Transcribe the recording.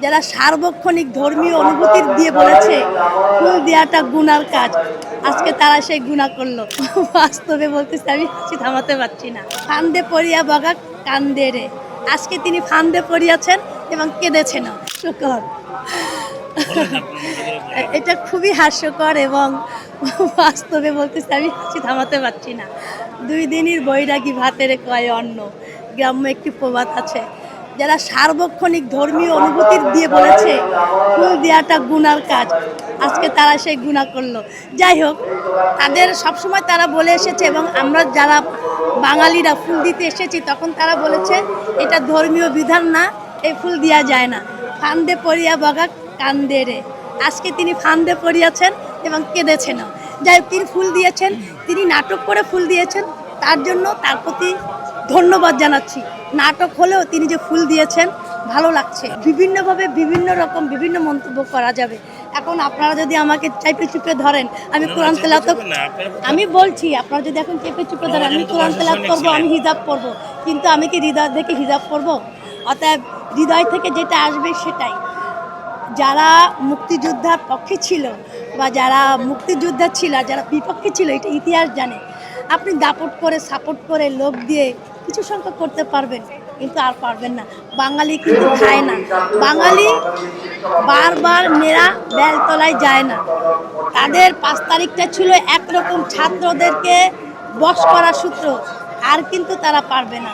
যারা সার্বক্ষণিক ধর্মীয় অনুভূতির দিয়ে বলেছে ফুল দেওয়াটা গুনার কাজ, আজকে তারা সেই গুনাহ করলো। বাস্তবে বলতেছে আমি হাসি থামাতে পারছি না। ফান্দে পড়িয়া বগা কান্দে রে, আজকে তিনি ফান্দে পড়িয়াছেন এবং কেঁদেছেন। শুকর এটা খুবই হাস্যকর এবং বাস্তবে বলতেছে আমি হাসি থামাতে পারছি না। 2 দিনের বৈরাগী ভাতের কয় অন্ন, গ্রাম্য একটি প্রবাদ আছে। যারা সার্বক্ষণিক ধর্মীয় অনুভূতির দিয়ে বলেছে ফুল দেওয়াটা গুনার কাজ, আজকে তারা সেই গুনাহ করলো। যাই হোক, তাদের সবসময় তারা বলে এসেছে এবং আমরা যারা বাঙালিরা ফুল দিতে এসেছি তখন তারা বলেছে এটা ধর্মীয় বিধান না, এই ফুল দেওয়া যায় না। ফান্দে পড়িয়া বগা কান্দে রে, আজকে তিনি ফান্দে পড়িয়াছেন এবং কেঁদেছেন। যাই হোক, তিনি ফুল দিয়েছেন, তিনি নাটক করে ফুল দিয়েছেন, তার জন্য তার প্রতি ধন্যবাদ জানাচ্ছি। নাটক হলেও তিনি যে ফুল দিয়েছেন ভালো লাগছে। বিভিন্নভাবে বিভিন্ন রকম বিভিন্ন মন্তব্য করা যাবে। এখন আপনারা যদি আমাকে চাইপে চুপে ধরেন, আমি কোরআন তেলাওয়াত, আমি বলছি আপনারা যদি এখন চেপে চুপে ধরেন, আমি কোরআন তেলাওয়াত করবো, আমি হিজাব পরবো, কিন্তু আমি কি হৃদয় থেকে হিজাব পরবো? অতএব হৃদয় থেকে যেটা আসবে সেটাই। যারা মুক্তিযোদ্ধার পক্ষে ছিল বা যারা মুক্তিযোদ্ধা ছিল আর যারা বিপক্ষে ছিল, এটা ইতিহাস জানে। আপনি দাপট করে সাপোর্ট করে লোক দিয়ে কিছু সংখ্যক করতে পারবেন, কিন্তু আর পারবেন না। বাঙালি কিন্তু খায় না, বাঙালি বারবার মেয়েরা বেলতলায় যায় না। তাদের 5 তারিখটা ছিল একরকম ছাত্রদেরকে বশ করা সূত্র, আর কিন্তু তারা পারবে না।